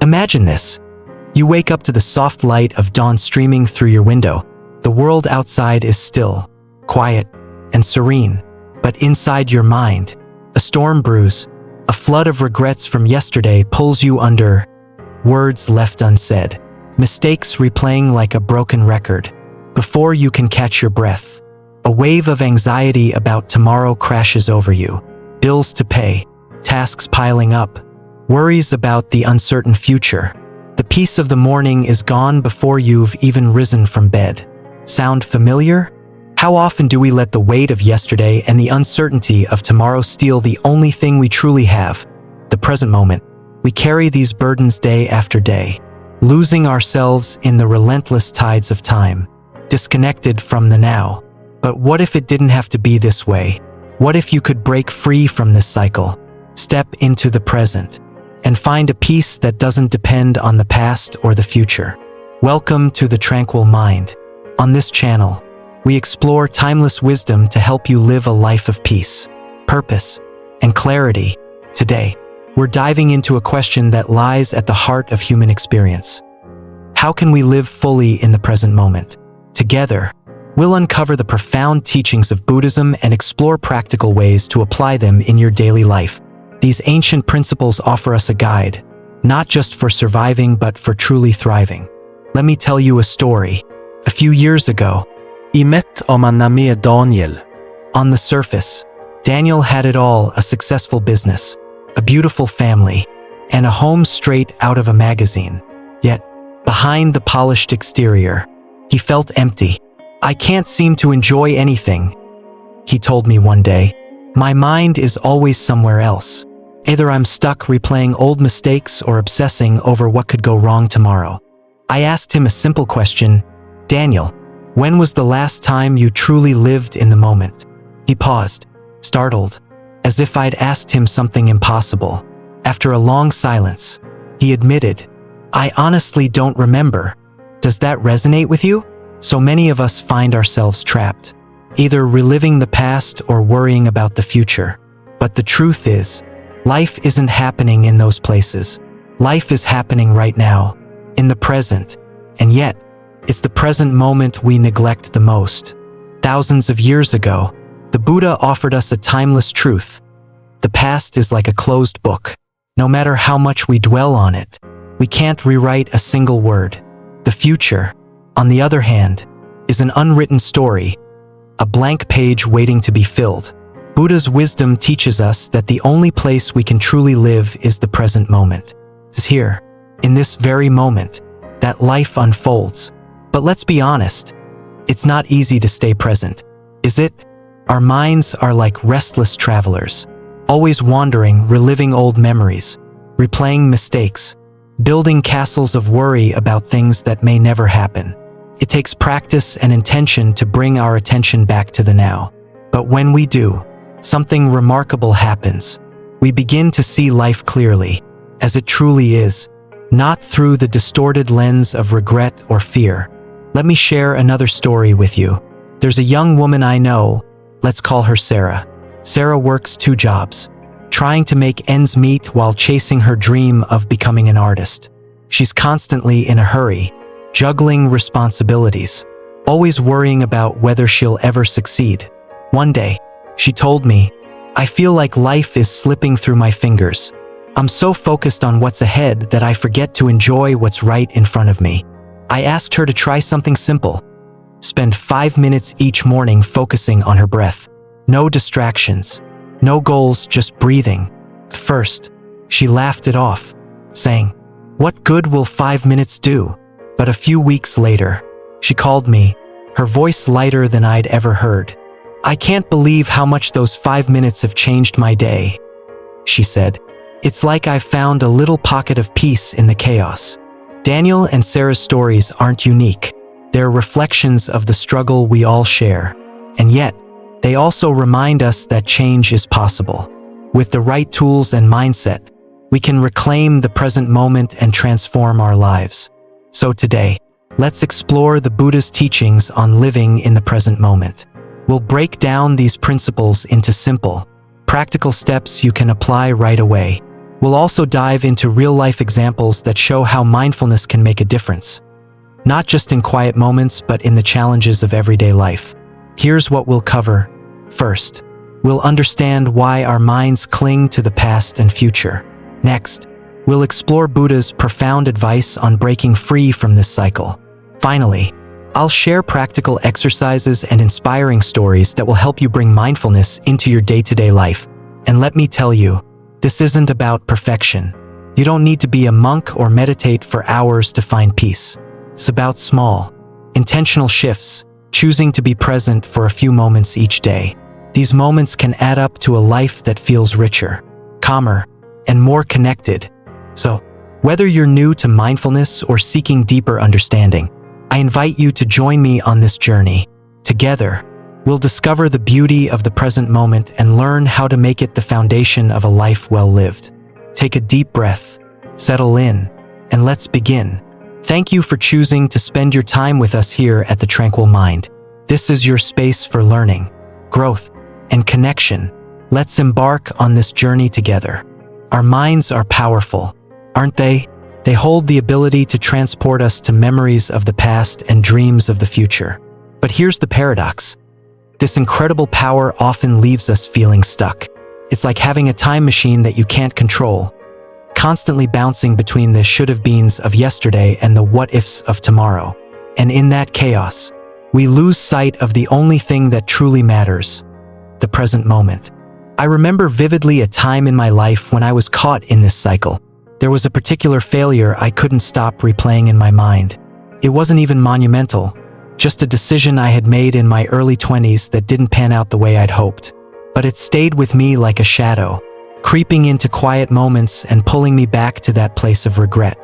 Imagine this. You wake up to the soft light of dawn streaming through your window. The world outside is still, quiet, and serene. But inside your mind, a storm brews. A flood of regrets from yesterday pulls you under. Words left unsaid. Mistakes replaying like a broken record. Before you can catch your breath, a wave of anxiety about tomorrow crashes over you. Bills to pay, tasks piling up, worries about the uncertain future. The peace of the morning is gone before you've even risen from bed. Sound familiar? How often do we let the weight of yesterday and the uncertainty of tomorrow steal the only thing we truly have, the present moment? We carry these burdens day after day, losing ourselves in the relentless tides of time, disconnected from the now. But what if it didn't have to be this way? What if you could break free from this cycle, step into the present, and find a peace that doesn't depend on the past or the future? Welcome to the Tranquil Mind. On this channel, we explore timeless wisdom to help you live a life of peace, purpose, and clarity. Today, we're diving into a question that lies at the heart of human experience. How can we live fully in the present moment? Together, we'll uncover the profound teachings of Buddhism and explore practical ways to apply them in your daily life. These ancient principles offer us a guide, not just for surviving but for truly thriving. Let me tell you a story. A few years ago, I met om man namn Daniel. On the surface, Daniel had it all: a successful business, a beautiful family, and a home straight out of a magazine. Yet, behind the polished exterior, he felt empty. "I can't seem to enjoy anything," he told me one day. "My mind is always somewhere else. Either I'm stuck replaying old mistakes or obsessing over what could go wrong tomorrow." I asked him a simple question: "Daniel, when was the last time you truly lived in the moment?" He paused, startled, as if I'd asked him something impossible. After a long silence, he admitted, "I honestly don't remember." Does that resonate with you? So many of us find ourselves trapped, either reliving the past or worrying about the future. But the truth is, life isn't happening in those places. Life is happening right now, in the present, and yet, it's the present moment we neglect the most. Thousands of years ago, the Buddha offered us a timeless truth. The past is like a closed book. No matter how much we dwell on it, we can't rewrite a single word. The future, on the other hand, is an unwritten story, a blank page waiting to be filled. Buddha's wisdom teaches us that the only place we can truly live is the present moment. It's here, in this very moment, that life unfolds. But let's be honest, it's not easy to stay present, is it? Our minds are like restless travelers, always wandering, reliving old memories, replaying mistakes, building castles of worry about things that may never happen. It takes practice and intention to bring our attention back to the now. But when we do, something remarkable happens. We begin to see life clearly, as it truly is, not through the distorted lens of regret or fear. Let me share another story with you. There's a young woman I know, let's call her Sarah. Sarah works 2 jobs, trying to make ends meet while chasing her dream of becoming an artist. She's constantly in a hurry, juggling responsibilities, always worrying about whether she'll ever succeed. One day, she told me, "I feel like life is slipping through my fingers. I'm so focused on what's ahead that I forget to enjoy what's right in front of me." I asked her to try something simple. Spend 5 minutes each morning focusing on her breath. No distractions, no goals, just breathing. At first, she laughed it off, saying, "What good will 5 minutes do?" But a few weeks later, she called me, her voice lighter than I'd ever heard. "I can't believe how much those 5 minutes have changed my day," she said. "It's like I've found a little pocket of peace in the chaos." Daniel and Sarah's stories aren't unique. They're reflections of the struggle we all share. And yet, they also remind us that change is possible. With the right tools and mindset, we can reclaim the present moment and transform our lives. So today, let's explore the Buddha's teachings on living in the present moment. We'll break down these principles into simple, practical steps you can apply right away. We'll also dive into real-life examples that show how mindfulness can make a difference, not just in quiet moments, but in the challenges of everyday life. Here's what we'll cover. First, we'll understand why our minds cling to the past and future. Next, we'll explore Buddha's profound advice on breaking free from this cycle. Finally, I'll share practical exercises and inspiring stories that will help you bring mindfulness into your day-to-day life. And let me tell you, this isn't about perfection. You don't need to be a monk or meditate for hours to find peace. It's about small, intentional shifts, choosing to be present for a few moments each day. These moments can add up to a life that feels richer, calmer, and more connected. So, whether you're new to mindfulness or seeking deeper understanding, I invite you to join me on this journey. Together, we'll discover the beauty of the present moment and learn how to make it the foundation of a life well lived. Take a deep breath, settle in, and let's begin. Thank you for choosing to spend your time with us here at the Tranquil Mind. This is your space for learning, growth, and connection. Let's embark on this journey together. Our minds are powerful, aren't they? They hold the ability to transport us to memories of the past and dreams of the future. But here's the paradox. This incredible power often leaves us feeling stuck. It's like having a time machine that you can't control, constantly bouncing between the should-have-beens of yesterday and the what-ifs of tomorrow. And in that chaos, we lose sight of the only thing that truly matters, the present moment. I remember vividly a time in my life when I was caught in this cycle. There was a particular failure I couldn't stop replaying in my mind. It wasn't even monumental, just a decision I had made in my early 20s that didn't pan out the way I'd hoped. But it stayed with me like a shadow, creeping into quiet moments and pulling me back to that place of regret.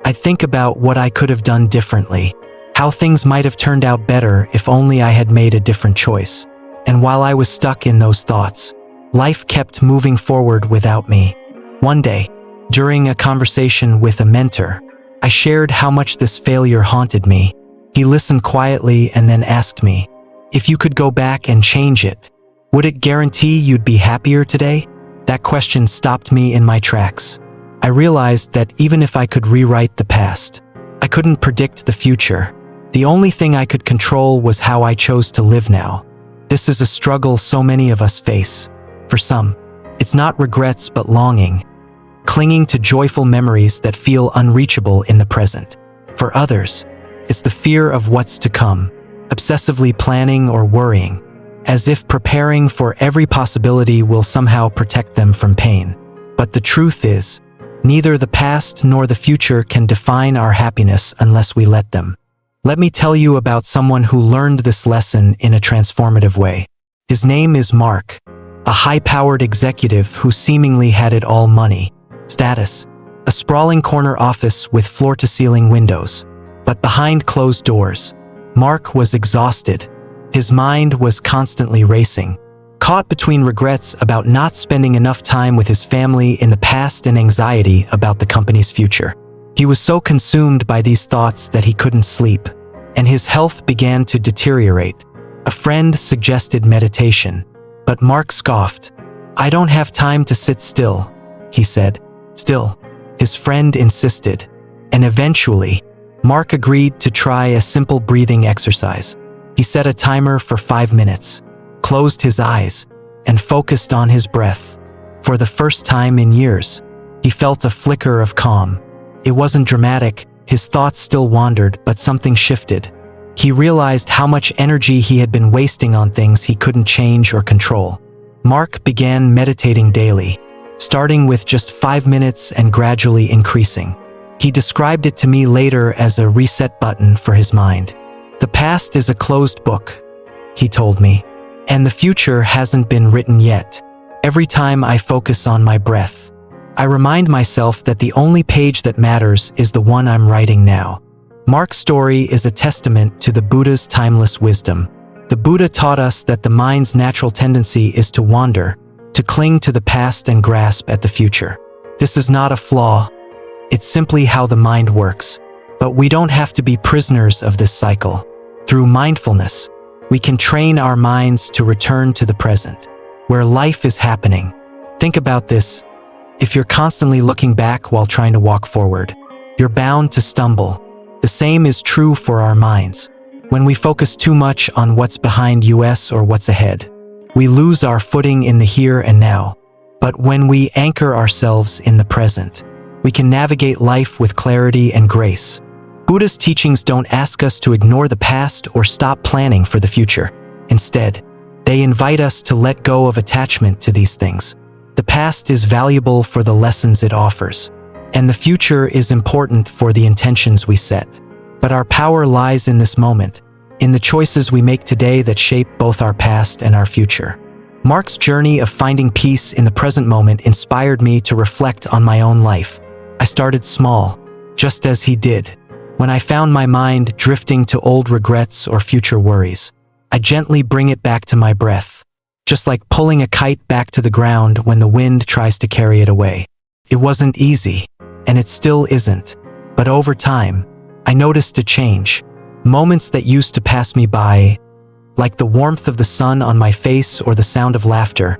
I think about what I could have done differently, how things might have turned out better if only I had made a different choice. And while I was stuck in those thoughts, life kept moving forward without me. One day, during a conversation with a mentor, I shared how much this failure haunted me. He listened quietly and then asked me, if you could go back and change it, would it guarantee you'd be happier today? That question stopped me in my tracks. I realized that even if I could rewrite the past, I couldn't predict the future. The only thing I could control was how I chose to live now. This is a struggle so many of us face. For some, it's not regrets but longing, clinging to joyful memories that feel unreachable in the present. For others, it's the fear of what's to come, obsessively planning or worrying, as if preparing for every possibility will somehow protect them from pain. But the truth is, neither the past nor the future can define our happiness unless we let them. Let me tell you about someone who learned this lesson in a transformative way. His name is Mark, a high-powered executive who seemingly had it all: money, status, a sprawling corner office with floor-to-ceiling windows. But behind closed doors, Mark was exhausted. His mind was constantly racing, caught between regrets about not spending enough time with his family in the past and anxiety about the company's future. He was so consumed by these thoughts that he couldn't sleep, and his health began to deteriorate. A friend suggested meditation, but Mark scoffed. "I don't have time to sit still," he said. Still, his friend insisted, and eventually, Mark agreed to try a simple breathing exercise. He set a timer for 5 minutes, closed his eyes, and focused on his breath. For the first time in years, he felt a flicker of calm. It wasn't dramatic, his thoughts still wandered, but something shifted. He realized how much energy he had been wasting on things he couldn't change or control. Mark began meditating daily, starting with just 5 minutes and gradually increasing. He described it to me later as a reset button for his mind. "The past is a closed book," he told me, "and the future hasn't been written yet. Every time I focus on my breath, I remind myself that the only page that matters is the one I'm writing now." Mark's story is a testament to the Buddha's timeless wisdom. The Buddha taught us that the mind's natural tendency is to wander, to cling to the past and grasp at the future. This is not a flaw. It's simply how the mind works. But we don't have to be prisoners of this cycle. Through mindfulness, we can train our minds to return to the present, where life is happening. Think about this. If you're constantly looking back while trying to walk forward, you're bound to stumble. The same is true for our minds. When we focus too much on what's behind us or what's ahead, we lose our footing in the here and now. But when we anchor ourselves in the present, we can navigate life with clarity and grace. Buddhist teachings don't ask us to ignore the past or stop planning for the future. Instead, they invite us to let go of attachment to these things. The past is valuable for the lessons it offers, and the future is important for the intentions we set. But our power lies in this moment, in the choices we make today that shape both our past and our future. Mark's journey of finding peace in the present moment inspired me to reflect on my own life. I started small, just as he did. When I found my mind drifting to old regrets or future worries, I gently bring it back to my breath, just like pulling a kite back to the ground when the wind tries to carry it away. It wasn't easy, and it still isn't. But over time, I noticed a change. Moments that used to pass me by, like the warmth of the sun on my face or the sound of laughter,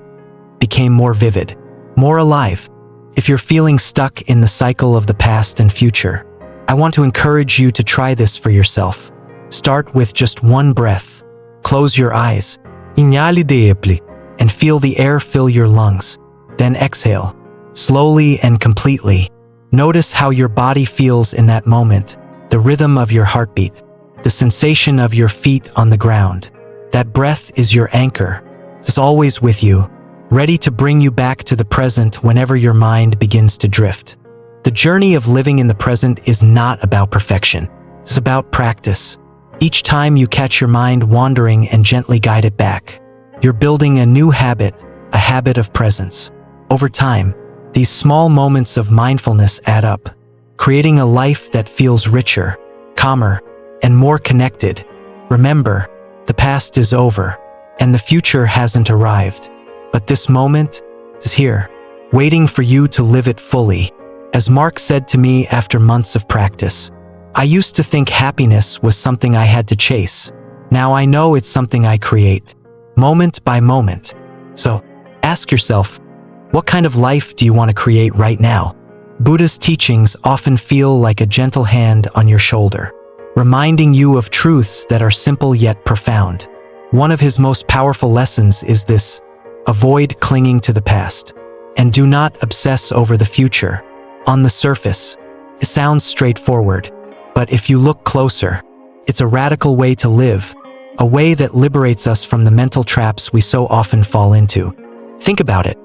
became more vivid, more alive. If you're feeling stuck in the cycle of the past and future, I want to encourage you to try this for yourself. Start with just one breath. Close your eyes, and feel the air fill your lungs. Then exhale, slowly and completely. Notice how your body feels in that moment, the rhythm of your heartbeat, the sensation of your feet on the ground. That breath is your anchor. It's always with you, ready to bring you back to the present whenever your mind begins to drift. The journey of living in the present is not about perfection. It's about practice. Each time you catch your mind wandering and gently guide it back, you're building a new habit, a habit of presence. Over time, these small moments of mindfulness add up, creating a life that feels richer, calmer, and more connected. Remember, the past is over, and the future hasn't arrived. But this moment is here, waiting for you to live it fully. As Mark said to me after months of practice, I used to think happiness was something I had to chase. Now I know it's something I create, moment by moment. So, ask yourself, what kind of life do you want to create right now? Buddha's teachings often feel like a gentle hand on your shoulder, reminding you of truths that are simple yet profound. One of his most powerful lessons is this: avoid clinging to the past, and do not obsess over the future. On the surface, it sounds straightforward, but if you look closer, it's a radical way to live, a way that liberates us from the mental traps we so often fall into. Think about it.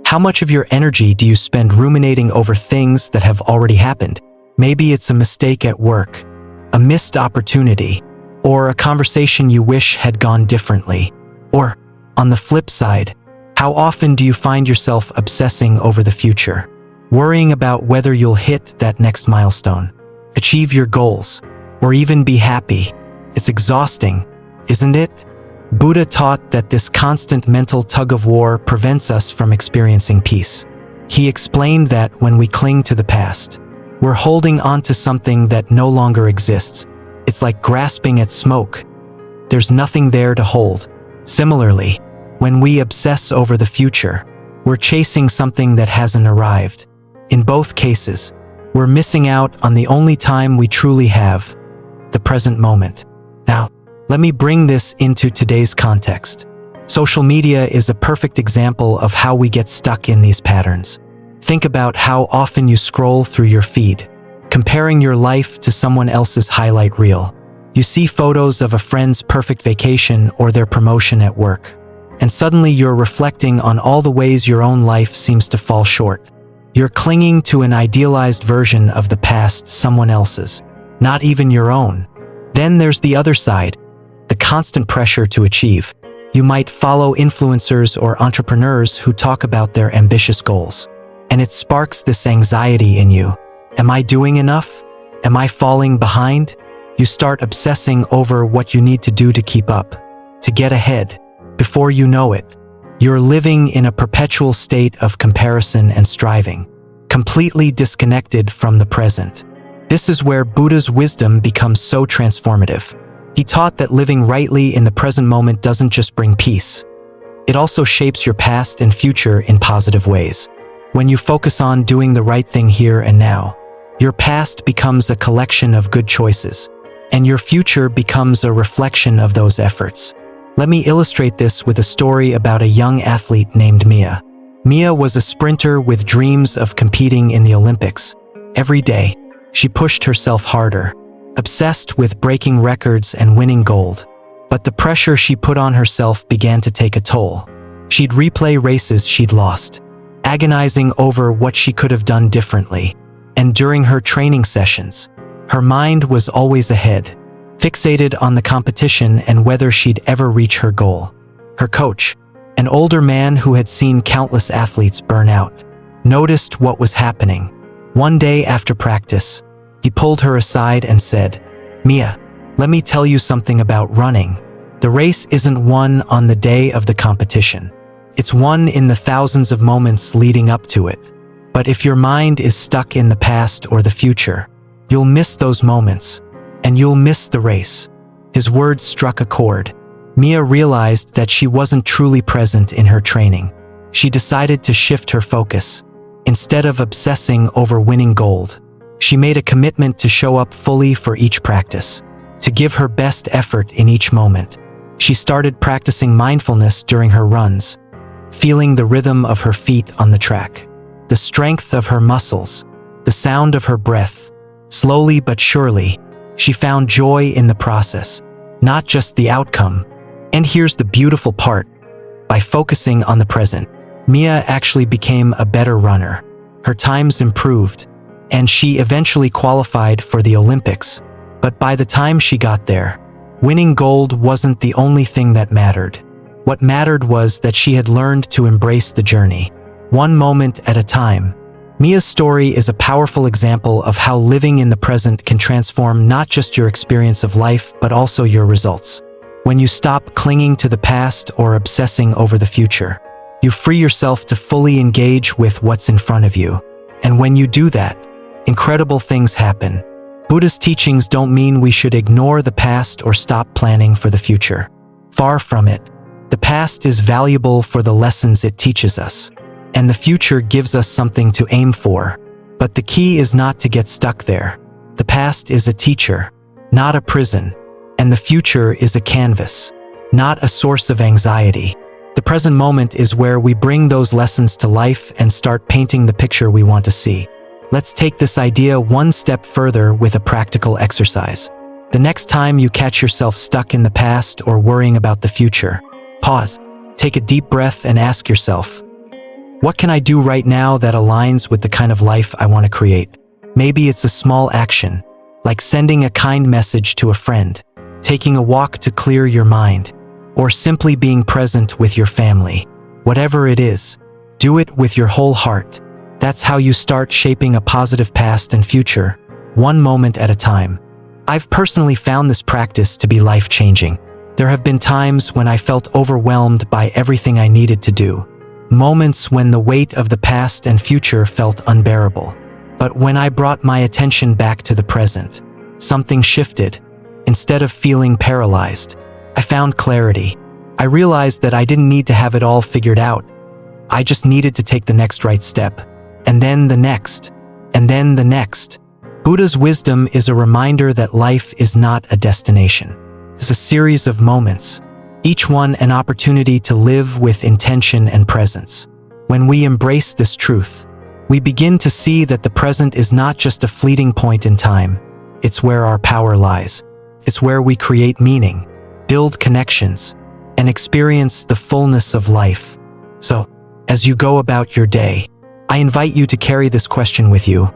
How much of your energy do you spend ruminating over things that have already happened? Maybe it's a mistake at work, a missed opportunity, or a conversation you wish had gone differently. Or, on the flip side, how often do you find yourself obsessing over the future, worrying about whether you'll hit that next milestone, achieve your goals, or even be happy? It's exhausting, isn't it? Buddha taught that this constant mental tug-of-war prevents us from experiencing peace. He explained that when we cling to the past, we're holding on to something that no longer exists. It's like grasping at smoke. There's nothing there to hold. Similarly, when we obsess over the future, we're chasing something that hasn't arrived. In both cases, we're missing out on the only time we truly have, the present moment. Now, let me bring this into today's context. Social media is a perfect example of how we get stuck in these patterns. Think about how often you scroll through your feed, comparing your life to someone else's highlight reel. You see photos of a friend's perfect vacation or their promotion at work, and suddenly you're reflecting on all the ways your own life seems to fall short. You're clinging to an idealized version of the past, someone else's, not even your own. Then there's the other side, the constant pressure to achieve. You might follow influencers or entrepreneurs who talk about their ambitious goals, and it sparks this anxiety in you. Am I doing enough? Am I falling behind? You start obsessing over what you need to do to keep up, to get ahead. Before you know it, you're living in a perpetual state of comparison and striving, completely disconnected from the present. This is where Buddha's wisdom becomes so transformative. He taught that living rightly in the present moment doesn't just bring peace. It also shapes your past and future in positive ways. When you focus on doing the right thing here and now, your past becomes a collection of good choices, and your future becomes a reflection of those efforts. Let me illustrate this with a story about a young athlete named Mia. Mia was a sprinter with dreams of competing in the Olympics. Every day, she pushed herself harder, obsessed with breaking records and winning gold. But the pressure she put on herself began to take a toll. She'd replay races she'd lost, agonizing over what she could have done differently. And during her training sessions, her mind was always ahead, fixated on the competition and whether she'd ever reach her goal. Her coach, an older man who had seen countless athletes burn out, noticed what was happening. One day after practice, he pulled her aside and said, "Mia, let me tell you something about running. The race isn't won on the day of the competition. It's won in the thousands of moments leading up to it. But if your mind is stuck in the past or the future, you'll miss those moments, and you'll miss the race." His words struck a chord. Mia realized that she wasn't truly present in her training. She decided to shift her focus. Instead of obsessing over winning gold, she made a commitment to show up fully for each practice, to give her best effort in each moment. She started practicing mindfulness during her runs, feeling the rhythm of her feet on the track, the strength of her muscles, the sound of her breath. Slowly but surely, she found joy in the process, not just the outcome. And here's the beautiful part. By focusing on the present, Mia actually became a better runner. Her times improved, and she eventually qualified for the Olympics. But by the time she got there, winning gold wasn't the only thing that mattered. What mattered was that she had learned to embrace the journey, one moment at a time. Mia's story is a powerful example of how living in the present can transform not just your experience of life, but also your results. When you stop clinging to the past or obsessing over the future, you free yourself to fully engage with what's in front of you. And when you do that, incredible things happen. Buddhist teachings don't mean we should ignore the past or stop planning for the future. Far from it. The past is valuable for the lessons it teaches us, and the future gives us something to aim for. But the key is not to get stuck there. The past is a teacher, not a prison, and the future is a canvas, not a source of anxiety. The present moment is where we bring those lessons to life and start painting the picture we want to see. Let's take this idea one step further with a practical exercise. The next time you catch yourself stuck in the past or worrying about the future, pause, take a deep breath and ask yourself, what can I do right now that aligns with the kind of life I want to create? Maybe it's a small action, like sending a kind message to a friend, taking a walk to clear your mind, or simply being present with your family. Whatever it is, do it with your whole heart. That's how you start shaping a positive past and future, one moment at a time. I've personally found this practice to be life-changing. There have been times when I felt overwhelmed by everything I needed to do, moments when the weight of the past and future felt unbearable. But when I brought my attention back to the present, something shifted. Instead of feeling paralyzed, I found clarity. I realized that I didn't need to have it all figured out. I just needed to take the next right step, and then the next, and then the next. Buddha's wisdom is a reminder that life is not a destination. It's a series of moments, each one an opportunity to live with intention and presence. When we embrace this truth, we begin to see that the present is not just a fleeting point in time. It's where our power lies. It's where we create meaning, build connections, and experience the fullness of life. So, as you go about your day, I invite you to carry this question with you.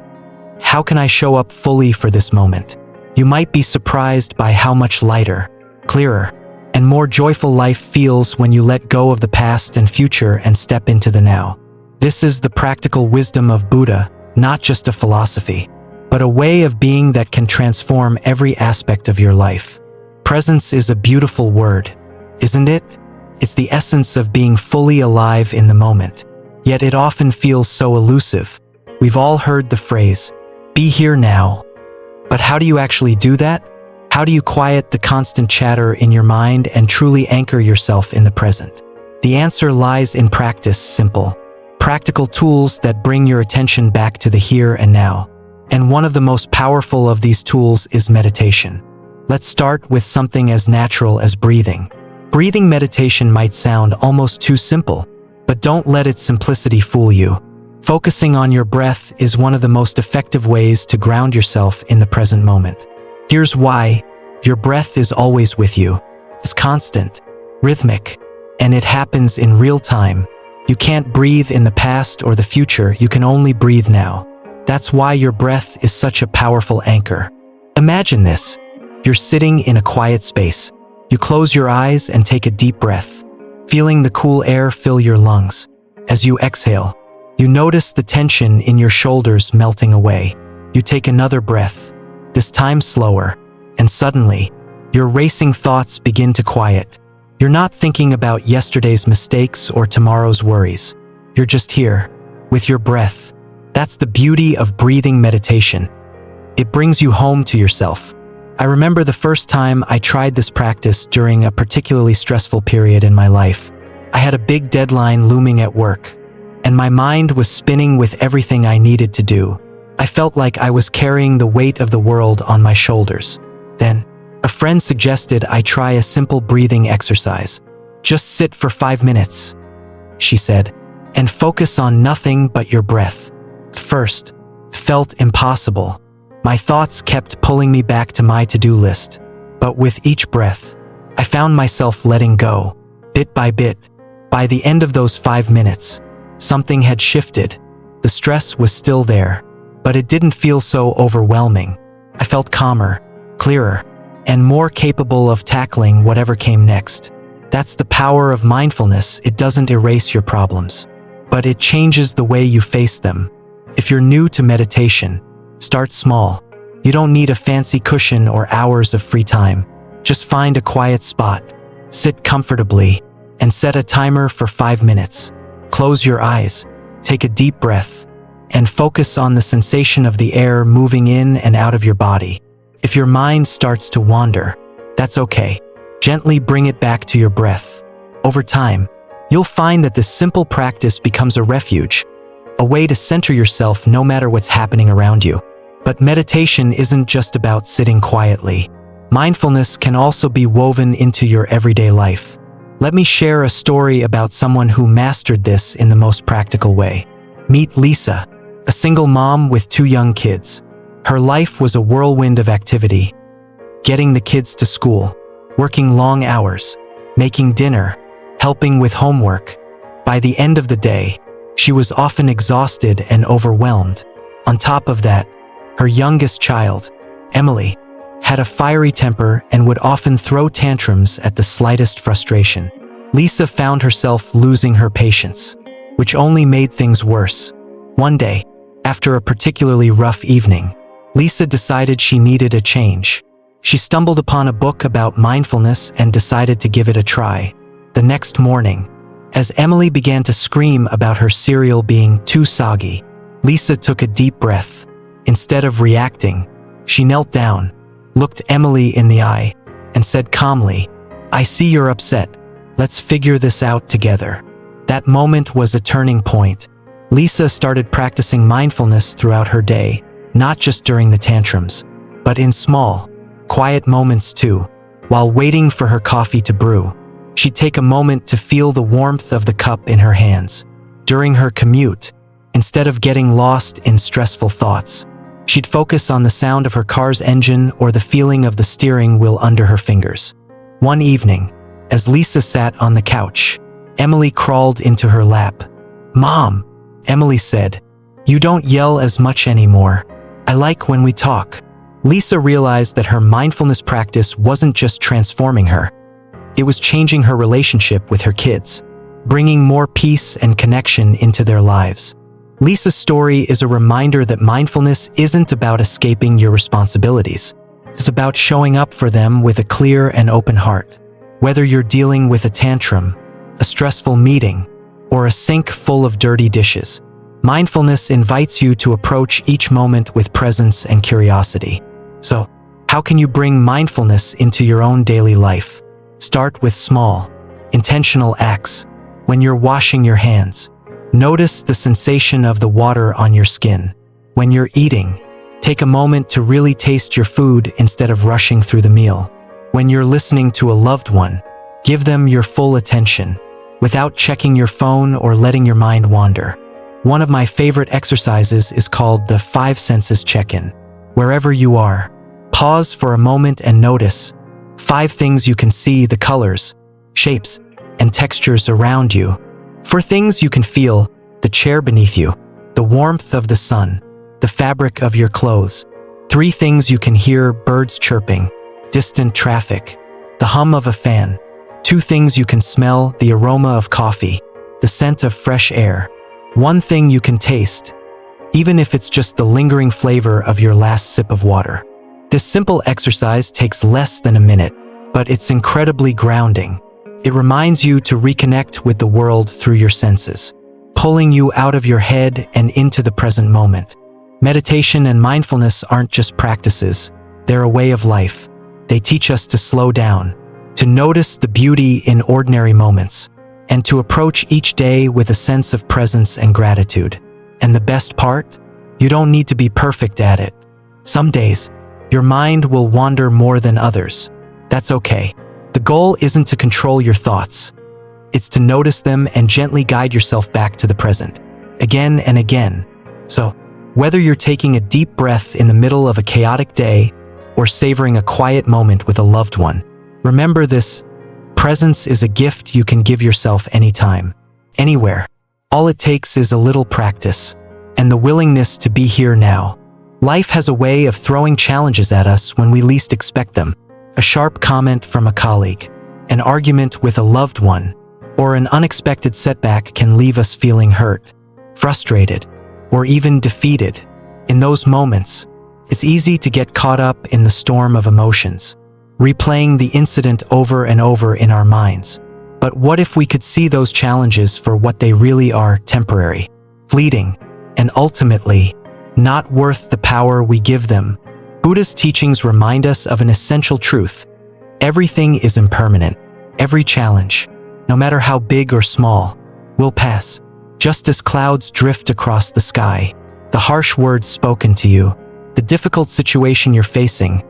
How can I show up fully for this moment? You might be surprised by how much lighter, clearer, and more joyful life feels when you let go of the past and future and step into the now. This is the practical wisdom of Buddha, not just a philosophy, but a way of being that can transform every aspect of your life. Presence is a beautiful word, isn't it? It's the essence of being fully alive in the moment. Yet it often feels so elusive. We've all heard the phrase, "Be here now." But how do you actually do that? How do you quiet the constant chatter in your mind and truly anchor yourself in the present? The answer lies in practice, simple. practical tools that bring your attention back to the here and now. And one of the most powerful of these tools is meditation. Let's start with something as natural as breathing. Breathing meditation might sound almost too simple, but don't let its simplicity fool you. Focusing on your breath is one of the most effective ways to ground yourself in the present moment. Here's why. Your breath is always with you. It's constant, rhythmic, and it happens in real time. You can't breathe in the past or the future, you can only breathe now. That's why your breath is such a powerful anchor. Imagine this. You're sitting in a quiet space. You close your eyes and take a deep breath, feeling the cool air fill your lungs. As you exhale, you notice the tension in your shoulders melting away. You take another breath, this time slower, and suddenly, your racing thoughts begin to quiet. You're not thinking about yesterday's mistakes or tomorrow's worries. You're just here, with your breath. That's the beauty of breathing meditation. It brings you home to yourself. I remember the first time I tried this practice during a particularly stressful period in my life. I had a big deadline looming at work, and my mind was spinning with everything I needed to do. I felt like I was carrying the weight of the world on my shoulders. Then, a friend suggested I try a simple breathing exercise. Just sit for 5 minutes, she said, and focus on nothing but your breath. At first, it felt impossible. My thoughts kept pulling me back to my to-do list. But with each breath, I found myself letting go, bit by bit. By the end of those 5 minutes, something had shifted. The stress was still there, but it didn't feel so overwhelming. I felt calmer, clearer, and more capable of tackling whatever came next. That's the power of mindfulness. It doesn't erase your problems, but it changes the way you face them. If you're new to meditation, start small. You don't need a fancy cushion or hours of free time. Just find a quiet spot, sit comfortably, and set a timer for 5 minutes. Close your eyes, take a deep breath, and focus on the sensation of the air moving in and out of your body. If your mind starts to wander, that's okay. Gently bring it back to your breath. Over time, you'll find that this simple practice becomes a refuge, a way to center yourself no matter what's happening around you. But meditation isn't just about sitting quietly. Mindfulness can also be woven into your everyday life. Let me share a story about someone who mastered this in the most practical way. Meet Lisa, a single mom with 2 young kids. Her life was a whirlwind of activity, getting the kids to school, working long hours, making dinner, helping with homework. By the end of the day, she was often exhausted and overwhelmed. On top of that, her youngest child, Emily, had a fiery temper and would often throw tantrums at the slightest frustration. Lisa found herself losing her patience, which only made things worse. One day, after a particularly rough evening, Lisa decided she needed a change. She stumbled upon a book about mindfulness and decided to give it a try. The next morning, as Emily began to scream about her cereal being too soggy, Lisa took a deep breath. Instead of reacting, she knelt down, looked Emily in the eye, and said calmly, "I see you're upset. Let's figure this out together." That moment was a turning point. Lisa started practicing mindfulness throughout her day, not just during the tantrums, but in small, quiet moments too. While waiting for her coffee to brew, she'd take a moment to feel the warmth of the cup in her hands. During her commute, instead of getting lost in stressful thoughts, she'd focus on the sound of her car's engine or the feeling of the steering wheel under her fingers. One evening, as Lisa sat on the couch, Emily crawled into her lap. "Mom," Emily said, "you don't yell as much anymore. I like when we talk." Lisa realized that her mindfulness practice wasn't just transforming her. It was changing her relationship with her kids, bringing more peace and connection into their lives. Lisa's story is a reminder that mindfulness isn't about escaping your responsibilities. It's about showing up for them with a clear and open heart. Whether you're dealing with a tantrum, a stressful meeting, or a sink full of dirty dishes, mindfulness invites you to approach each moment with presence and curiosity. So, how can you bring mindfulness into your own daily life? Start with small, intentional acts. When you're washing your hands, Notice the sensation of the water on your skin. When you're eating, take a moment to really taste your food instead of rushing through the meal. When you're listening to a loved one, give them your full attention, without checking your phone or letting your mind wander. One of my favorite exercises is called the 5 senses check-in. Wherever you are, pause for a moment and notice 5 things you can see: the colors, shapes, and textures around you. For things you can feel: the chair beneath you, the warmth of the sun, the fabric of your clothes. 3 things you can hear: birds chirping, distant traffic, the hum of a fan. 2 things you can smell: the aroma of coffee, the scent of fresh air. 1 thing you can taste, even if it's just the lingering flavor of your last sip of water. This simple exercise takes less than a minute, but it's incredibly grounding. It reminds you to reconnect with the world through your senses, pulling you out of your head and into the present moment. Meditation and mindfulness aren't just practices, they're a way of life. They teach us to slow down, to notice the beauty in ordinary moments, and to approach each day with a sense of presence and gratitude. And the best part? You don't need to be perfect at it. Some days, your mind will wander more than others. That's okay. The goal isn't to control your thoughts. It's to notice them and gently guide yourself back to the present, again and again. So, whether you're taking a deep breath in the middle of a chaotic day or savoring a quiet moment with a loved one, remember this: presence is a gift you can give yourself anytime, anywhere. All it takes is a little practice and the willingness to be here now. Life has a way of throwing challenges at us when we least expect them. A sharp comment from a colleague, an argument with a loved one, or an unexpected setback can leave us feeling hurt, frustrated, or even defeated. In those moments, it's easy to get caught up in the storm of emotions, replaying the incident over and over in our minds. But what if we could see those challenges for what they really are: temporary, fleeting, and ultimately, not worth the power we give them? Buddhist teachings remind us of an essential truth: everything is impermanent. Every challenge, no matter how big or small, will pass. Just as clouds drift across the sky, the harsh words spoken to you, the difficult situation you're facing,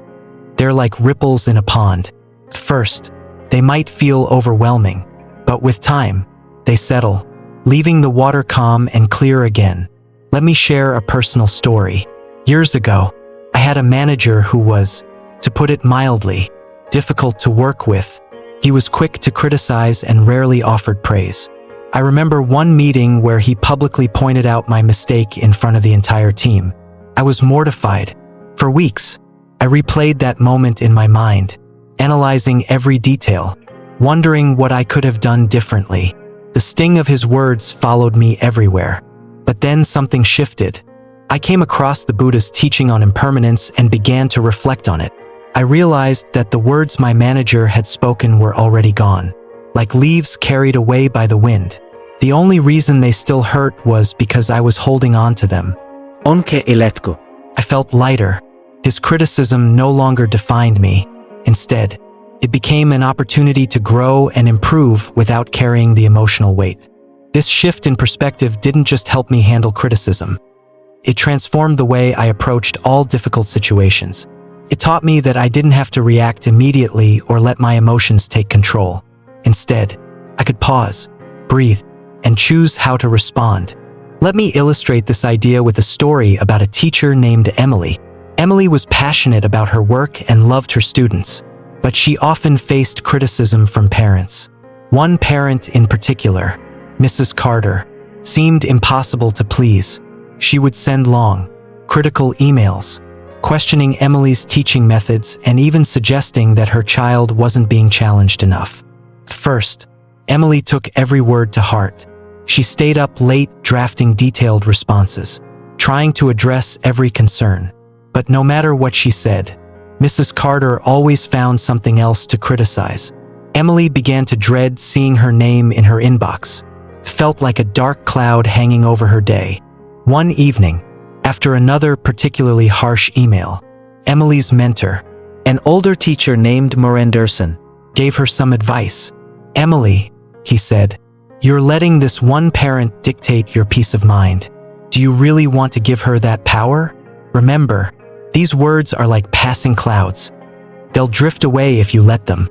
they're like ripples in a pond. At first, they might feel overwhelming, but with time, they settle, leaving the water calm and clear again. Let me share a personal story. Years ago, I had a manager who was, to put it mildly, difficult to work with. He was quick to criticize and rarely offered praise. I remember one meeting where he publicly pointed out my mistake in front of the entire team. I was mortified. For weeks, I replayed that moment in my mind, analyzing every detail, wondering what I could have done differently. The sting of his words followed me everywhere. But then something shifted. I came across the Buddhist teaching on impermanence and began to reflect on it. I realized that the words my manager had spoken were already gone, like leaves carried away by the wind. The only reason they still hurt was because I was holding on to them. Onke eletko. I felt lighter. His criticism no longer defined me. Instead, it became an opportunity to grow and improve without carrying the emotional weight. This shift in perspective didn't just help me handle criticism. It transformed the way I approached all difficult situations. It taught me that I didn't have to react immediately or let my emotions take control. Instead, I could pause, breathe, and choose how to respond. Let me illustrate this idea with a story about a teacher named Emily. Emily was passionate about her work and loved her students, but she often faced criticism from parents. One parent in particular, Mrs. Carter, seemed impossible to please. She would send long, critical emails, questioning Emily's teaching methods and even suggesting that her child wasn't being challenged enough. At first, Emily took every word to heart. She stayed up late drafting detailed responses, trying to address every concern. But no matter what she said, Mrs. Carter always found something else to criticize. Emily began to dread seeing her name in her inbox. It felt like a dark cloud hanging over her day. One evening, after another particularly harsh email, Emily's mentor, an older teacher named Morenderson, gave her some advice. "Emily," he said, You're letting this one parent dictate your peace of mind. Do you really want to give her that power? Remember, these words are like passing clouds. They'll drift away if you let them.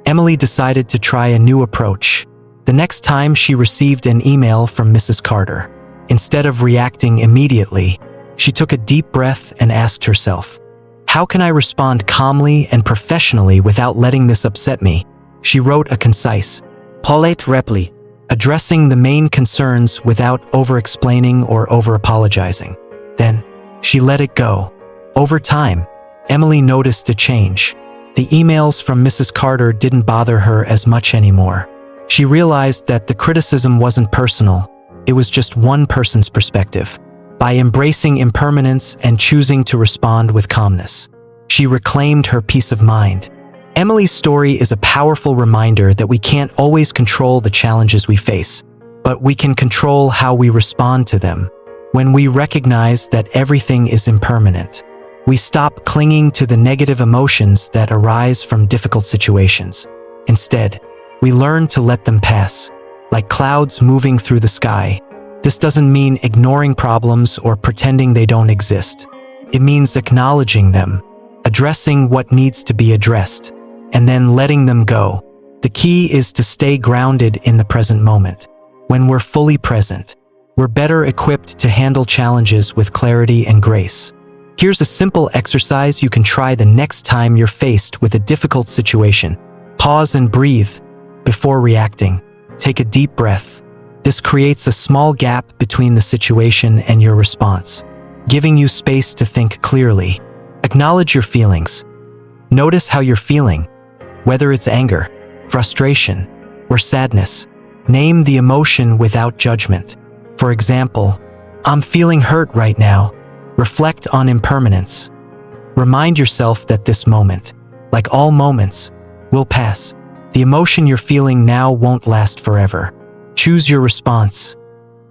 Emily decided to try a new approach. The next time she received an email from Mrs. Carter, instead of reacting immediately, she took a deep breath and asked herself, how can I respond calmly and professionally without letting this upset me? She wrote a concise, polite reply, addressing the main concerns without over-explaining or over-apologizing. Then, she let it go. Over time, Emily noticed a change. The emails from Mrs. Carter didn't bother her as much anymore. She realized that the criticism wasn't personal, it was just one person's perspective. By embracing impermanence and choosing to respond with calmness, she reclaimed her peace of mind. Emily's story is a powerful reminder that we can't always control the challenges we face, but we can control how we respond to them. When we recognize that everything is impermanent, we stop clinging to the negative emotions that arise from difficult situations. Instead, we learn to let them pass, like clouds moving through the sky. This doesn't mean ignoring problems or pretending they don't exist. It means acknowledging them, addressing what needs to be addressed, and then letting them go. The key is to stay grounded in the present moment. When we're fully present, we're better equipped to handle challenges with clarity and grace. Here's a simple exercise you can try the next time you're faced with a difficult situation. Pause and breathe before reacting. Take a deep breath. This creates a small gap between the situation and your response, giving you space to think clearly. Acknowledge your feelings. Notice how you're feeling, whether it's anger, frustration, or sadness. Name the emotion without judgment. For example, I'm feeling hurt right now. Reflect on impermanence. Remind yourself that this moment, like all moments, will pass. The emotion you're feeling now won't last forever. Choose your response.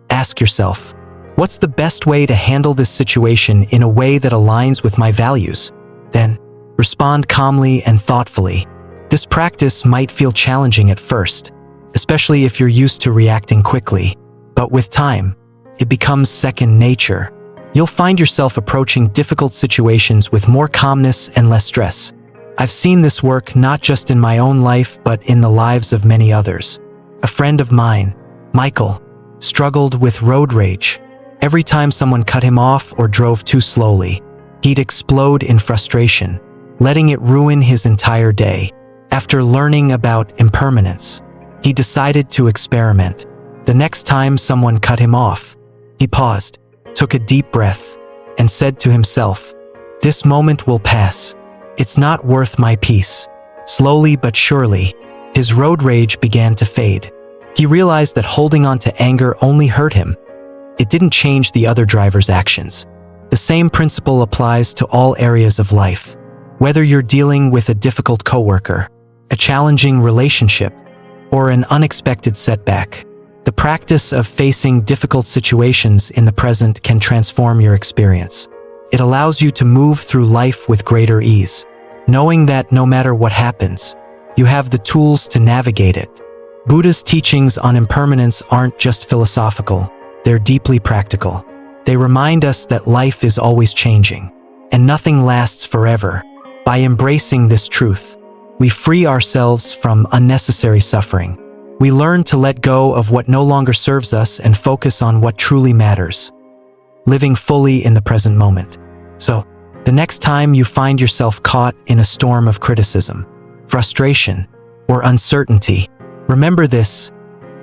Ask yourself, what's the best way to handle this situation in a way that aligns with my values? Then, respond calmly and thoughtfully. This practice might feel challenging at first, especially if you're used to reacting quickly. But with time, it becomes second nature. You'll find yourself approaching difficult situations with more calmness and less stress. I've seen this work not just in my own life but in the lives of many others. A friend of mine, Michael, struggled with road rage. Every time someone cut him off or drove too slowly, he'd explode in frustration, letting it ruin his entire day. After learning about impermanence, he decided to experiment. The next time someone cut him off, he paused, took a deep breath, and said to himself, "This moment will pass. It's not worth my peace." Slowly but surely, his road rage began to fade. He realized that holding on to anger only hurt him. It didn't change the other driver's actions. The same principle applies to all areas of life. Whether you're dealing with a difficult coworker, a challenging relationship, or an unexpected setback, the practice of facing difficult situations in the present can transform your experience. It allows you to move through life with greater ease, knowing that no matter what happens, you have the tools to navigate it. Buddha's teachings on impermanence aren't just philosophical, they're deeply practical. They remind us that life is always changing, and nothing lasts forever. By embracing this truth, we free ourselves from unnecessary suffering. We learn to let go of what no longer serves us and focus on what truly matters, living fully in the present moment. So, the next time you find yourself caught in a storm of criticism, frustration, or uncertainty, remember this: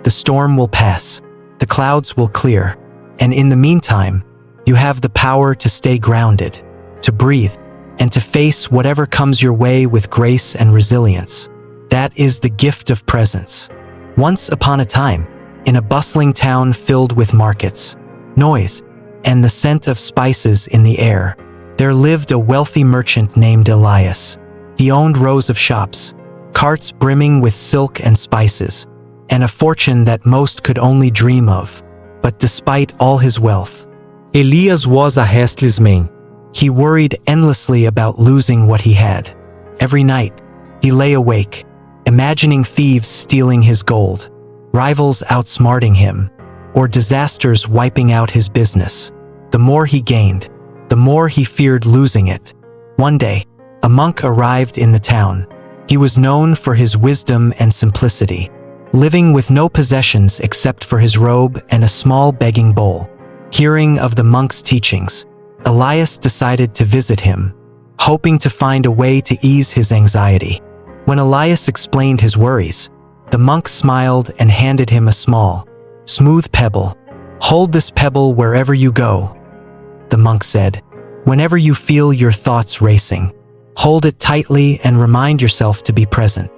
the storm will pass, the clouds will clear, and in the meantime, you have the power to stay grounded, to breathe, and to face whatever comes your way with grace and resilience. That is the gift of presence. Once upon a time, in a bustling town filled with markets, noise, and the scent of spices in the air, there lived a wealthy merchant named Elias. He owned rows of shops, carts brimming with silk and spices, and a fortune that most could only dream of. But despite all his wealth, Elias was a restless man. He worried endlessly about losing what he had. Every night, he lay awake, imagining thieves stealing his gold, rivals outsmarting him, or disasters wiping out his business. The more he gained, the more he feared losing it. One day, a monk arrived in the town. He was known for his wisdom and simplicity, living with no possessions except for his robe and a small begging bowl. Hearing of the monk's teachings, Elias decided to visit him, hoping to find a way to ease his anxiety. When Elias explained his worries, the monk smiled and handed him a small, smooth pebble. "Hold this pebble wherever you go," the monk said. "Whenever you feel your thoughts racing, hold it tightly and remind yourself to be present."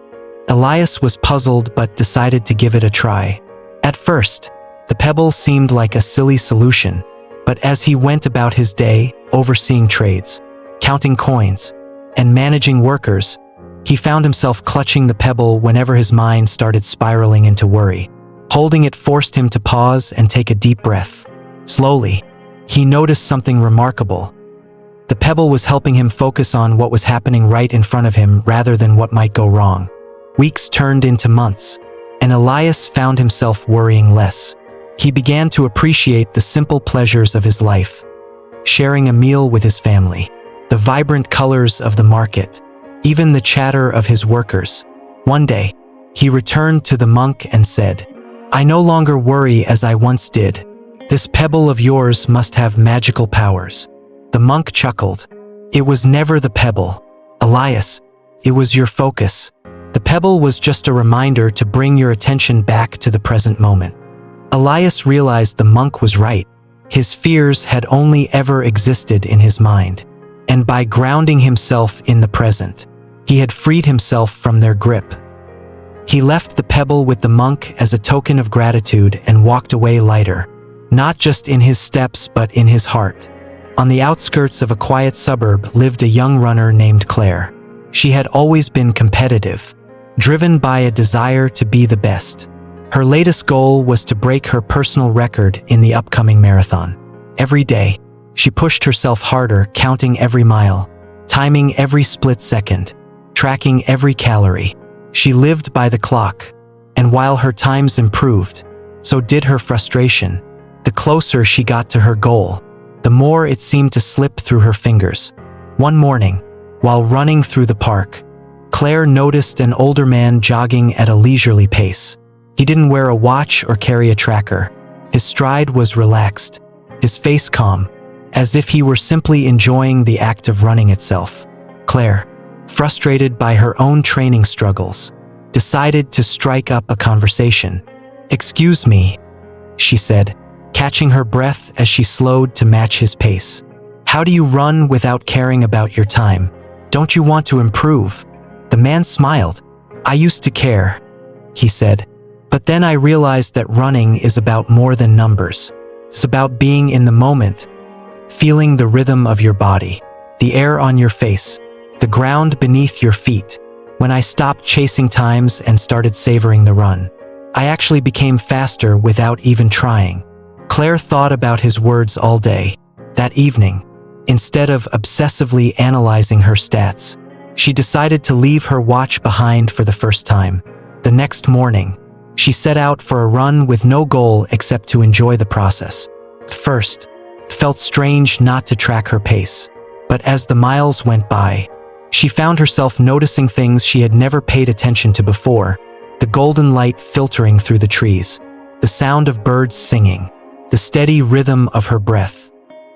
Elias was puzzled but decided to give it a try. At first, the pebble seemed like a silly solution, but as he went about his day, overseeing trades, counting coins, and managing workers, he found himself clutching the pebble whenever his mind started spiraling into worry. Holding it forced him to pause and take a deep breath. Slowly, he noticed something remarkable. The pebble was helping him focus on what was happening right in front of him rather than what might go wrong. Weeks turned into months, and Elias found himself worrying less. He began to appreciate the simple pleasures of his life, sharing a meal with his family, the vibrant colors of the market, even the chatter of his workers. One day, he returned to the monk and said, "I no longer worry as I once did. This pebble of yours must have magical powers." The monk chuckled. "It was never the pebble, Elias. It was your focus. The pebble was just a reminder to bring your attention back to the present moment." Elias realized the monk was right. His fears had only ever existed in his mind, and by grounding himself in the present, he had freed himself from their grip. He left the pebble with the monk as a token of gratitude and walked away lighter, not just in his steps but in his heart. On the outskirts of a quiet suburb lived a young runner named Claire. She had always been competitive, driven by a desire to be the best. Her latest goal was to break her personal record in the upcoming marathon. Every day, she pushed herself harder, counting every mile, timing every split second, tracking every calorie. She lived by the clock, and while her times improved, so did her frustration. The closer she got to her goal, the more it seemed to slip through her fingers. One morning, while running through the park, Claire noticed an older man jogging at a leisurely pace. He didn't wear a watch or carry a tracker. His stride was relaxed, his face calm, as if he were simply enjoying the act of running itself. Claire, frustrated by her own training struggles, decided to strike up a conversation. "Excuse me," she said, catching her breath as she slowed to match his pace. "How do you run without caring about your time? Don't you want to improve?" The man smiled. "I used to care," he said, "but then I realized that running is about more than numbers. It's about being in the moment, feeling the rhythm of your body, the air on your face, the ground beneath your feet. When I stopped chasing times and started savoring the run, I actually became faster without even trying." Claire thought about his words all day. That evening, instead of obsessively analyzing her stats, she decided to leave her watch behind for the first time. The next morning, she set out for a run with no goal except to enjoy the process. At first, it felt strange not to track her pace, but as the miles went by, she found herself noticing things she had never paid attention to before: the golden light filtering through the trees, the sound of birds singing, the steady rhythm of her breath.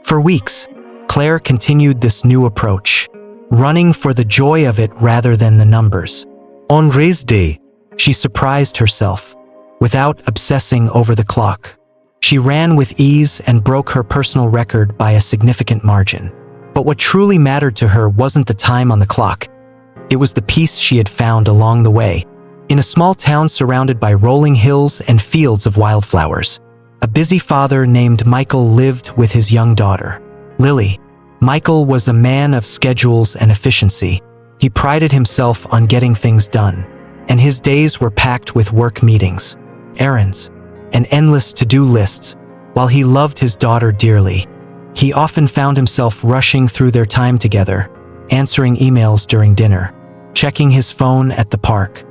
For weeks, Claire continued this new approach, running for the joy of it rather than the numbers. On race day, she surprised herself. Without obsessing over the clock, she ran with ease and broke her personal record by a significant margin. But what truly mattered to her wasn't the time on the clock. It was the peace she had found along the way. In a small town surrounded by rolling hills and fields of wildflowers, a busy father named Michael lived with his young daughter, Lily. Michael was a man of schedules and efficiency. He prided himself on getting things done, and his days were packed with work meetings, errands, and endless to-do lists. While he loved his daughter dearly, he often found himself rushing through their time together, answering emails during dinner, checking his phone at the park.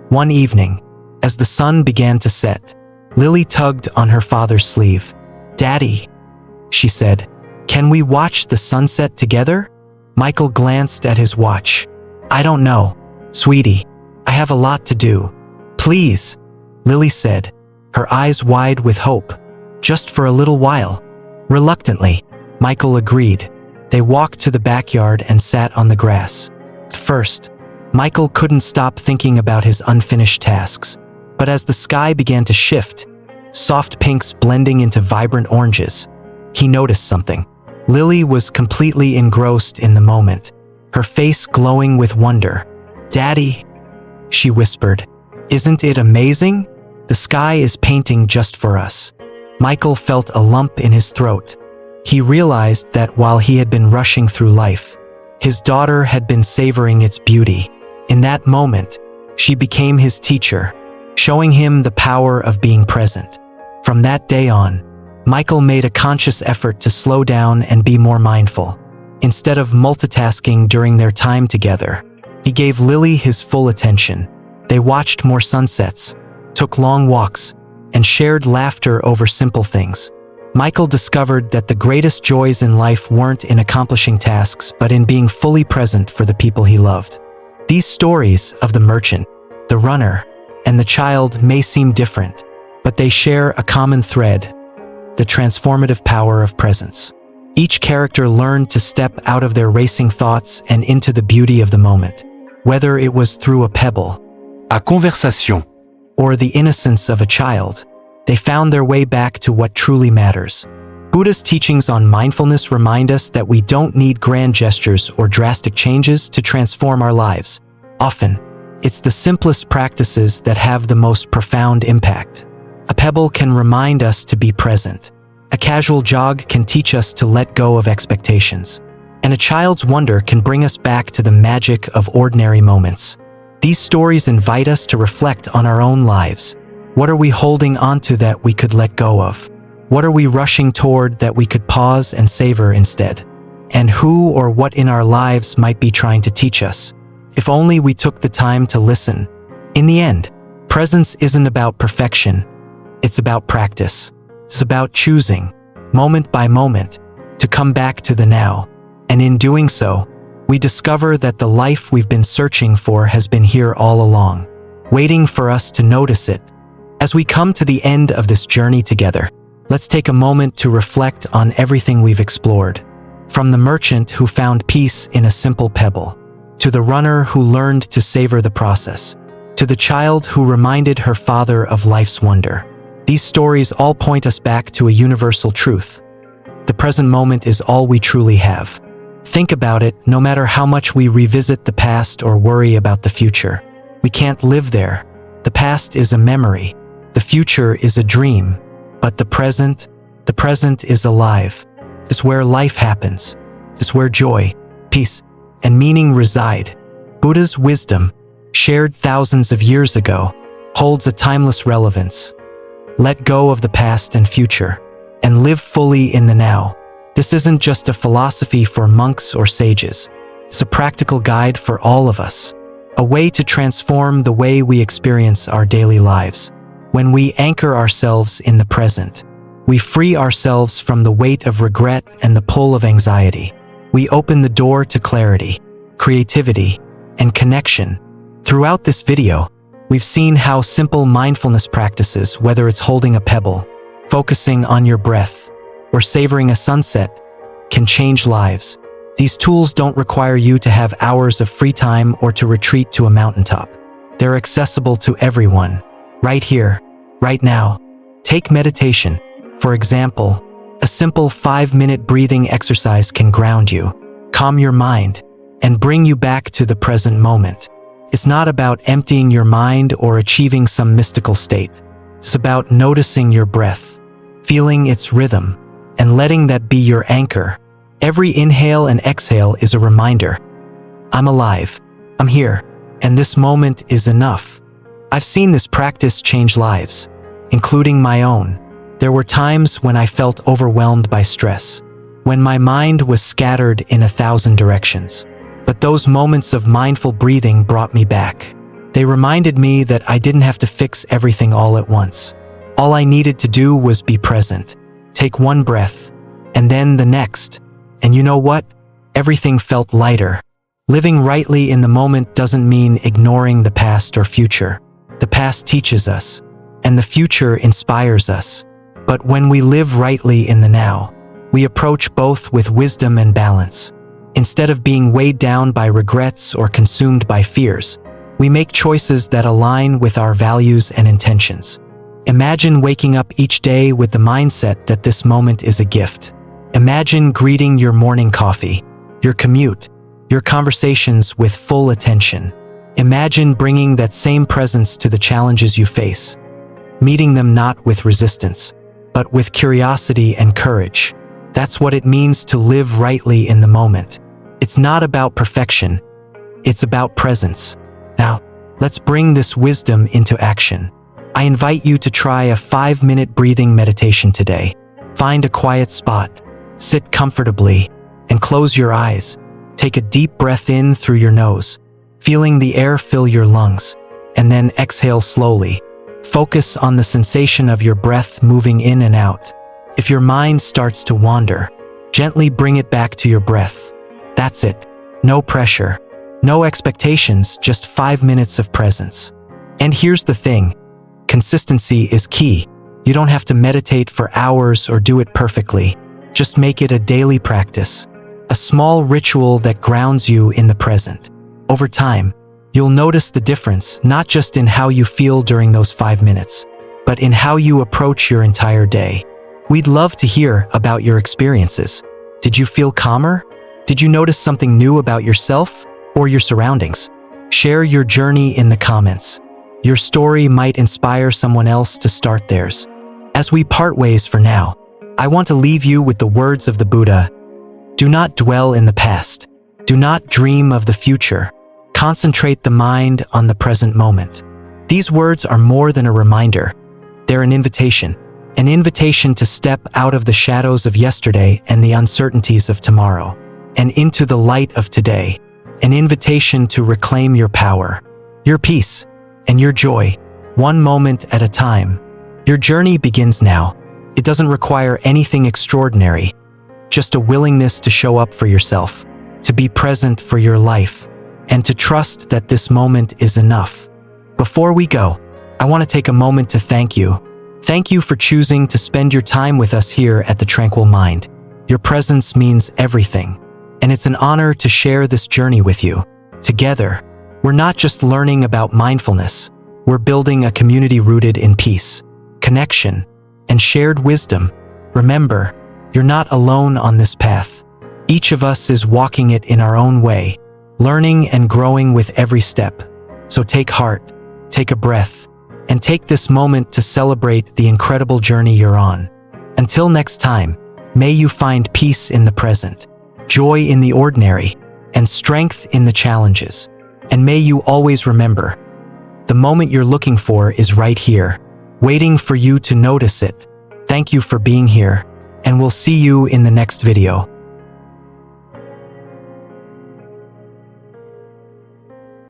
One evening, As the sun began to set, Lily tugged on her father's sleeve. "Daddy," she said, "can we watch the sunset together?" Michael glanced at his watch. "I don't know, sweetie. I have a lot to do." "Please," Lily said, her eyes wide with hope. "Just for a little while." Reluctantly, Michael agreed. They walked to the backyard and sat on the grass. At first, Michael couldn't stop thinking about his unfinished tasks. But as the sky began to shift, soft pinks blending into vibrant oranges, he noticed something. Lily was completely engrossed in the moment, her face glowing with wonder. "Daddy," she whispered, "isn't it amazing? The sky is painting just for us." Michael felt a lump in his throat. He realized that while he had been rushing through life, his daughter had been savoring its beauty. In that moment, she became his teacher, showing him the power of being present. From that day on, Michael made a conscious effort to slow down and be more mindful. Instead of multitasking during their time together, he gave Lily his full attention. They watched more sunsets, took long walks, and shared laughter over simple things. Michael discovered that the greatest joys in life weren't in accomplishing tasks, but in being fully present for the people he loved. These stories of the merchant, the runner, and the child may seem different, but they share a common thread: the transformative power of presence. Each character learned to step out of their racing thoughts and into the beauty of the moment, whether it was through a pebble, A conversation. or the innocence of a child. They found their way back to what truly matters. Buddhist teachings on mindfulness remind us that we don't need grand gestures or drastic changes to transform our lives. Often, it's the simplest practices that have the most profound impact. A pebble can remind us to be present. A casual jog can teach us to let go of expectations. And a child's wonder can bring us back to the magic of ordinary moments. These stories invite us to reflect on our own lives. What are we holding onto that we could let go of? What are we rushing toward that we could pause and savor instead? And who or what in our lives might be trying to teach us? If only we took the time to listen. In the end, presence isn't about perfection. It's about practice. It's about choosing, moment by moment, to come back to the now. And in doing so, we discover that the life we've been searching for has been here all along, waiting for us to notice it. As we come to the end of this journey together, let's take a moment to reflect on everything we've explored. From the merchant who found peace in a simple pebble, to the runner who learned to savor the process, to the child who reminded her father of life's wonder. These stories all point us back to a universal truth. The present moment is all we truly have. Think about it, no matter how much we revisit the past or worry about the future. We can't live there. The past is a memory. The future is a dream. But the present is alive. It's where life happens. It's where joy, peace, and meaning reside. Buddha's wisdom, shared thousands of years ago, holds a timeless relevance. Let go of the past and future, and live fully in the now. This isn't just a philosophy for monks or sages. It's a practical guide for all of us, a way to transform the way we experience our daily lives. When we anchor ourselves in the present, we free ourselves from the weight of regret and the pull of anxiety. We open the door to clarity, creativity, and connection. Throughout this video, we've seen how simple mindfulness practices, whether it's holding a pebble, focusing on your breath, or savoring a sunset, can change lives. These tools don't require you to have hours of free time or to retreat to a mountaintop. They're accessible to everyone, right here, right now. Take meditation. For example, a simple 5-minute breathing exercise can ground you, calm your mind, and bring you back to the present moment. It's not about emptying your mind or achieving some mystical state. It's about noticing your breath, feeling its rhythm, and letting that be your anchor. Every inhale and exhale is a reminder. I'm alive, I'm here, and this moment is enough. I've seen this practice change lives, including my own. There were times when I felt overwhelmed by stress, when my mind was scattered in 1,000 directions. But those moments of mindful breathing brought me back. They reminded me that I didn't have to fix everything all at once. All I needed to do was be present, take one breath, and then the next. And you know what? Everything felt lighter. Living rightly in the moment doesn't mean ignoring the past or future. The past teaches us, and the future inspires us. But when we live rightly in the now, we approach both with wisdom and balance. Instead of being weighed down by regrets or consumed by fears, we make choices that align with our values and intentions. Imagine waking up each day with the mindset that this moment is a gift. Imagine greeting your morning coffee, your commute, your conversations with full attention. Imagine bringing that same presence to the challenges you face, meeting them not with resistance, but with curiosity and courage. That's what it means to live rightly in the moment. It's not about perfection, it's about presence. Now, let's bring this wisdom into action. I invite you to try a 5-minute breathing meditation today. Find a quiet spot, sit comfortably, and close your eyes. Take a deep breath in through your nose, feeling the air fill your lungs, and then exhale slowly. Focus on the sensation of your breath moving in and out. If your mind starts to wander, gently bring it back to your breath. That's it. No pressure, no expectations, just 5 minutes of presence. And here's the thing, consistency is key. You don't have to meditate for hours or do it perfectly. Just make it a daily practice, a small ritual that grounds you in the present. Over time, you'll notice the difference, not just in how you feel during those 5 minutes, but in how you approach your entire day. We'd love to hear about your experiences. Did you feel calmer? Did you notice something new about yourself or your surroundings? Share your journey in the comments. Your story might inspire someone else to start theirs. As we part ways for now, I want to leave you with the words of the Buddha. Do not dwell in the past. Do not dream of the future. Concentrate the mind on the present moment. These words are more than a reminder. They're an invitation to step out of the shadows of yesterday and the uncertainties of tomorrow, and into the light of today. An invitation to reclaim your power, your peace, and your joy, one moment at a time. Your journey begins now. It doesn't require anything extraordinary, just a willingness to show up for yourself, to be present for your life, and to trust that this moment is enough. Before we go, I want to take a moment to thank you. Thank you for choosing to spend your time with us here at the Tranquil Mind. Your presence means everything, and it's an honor to share this journey with you. Together, we're not just learning about mindfulness, we're building a community rooted in peace, connection, and shared wisdom. Remember, you're not alone on this path. Each of us is walking it in our own way, learning and growing with every step. So take heart, take a breath, and take this moment to celebrate the incredible journey you're on. Until next time, may you find peace in the present, joy in the ordinary, and strength in the challenges. And may you always remember, the moment you're looking for is right here, waiting for you to notice it. Thank you for being here, and we'll see you in the next video.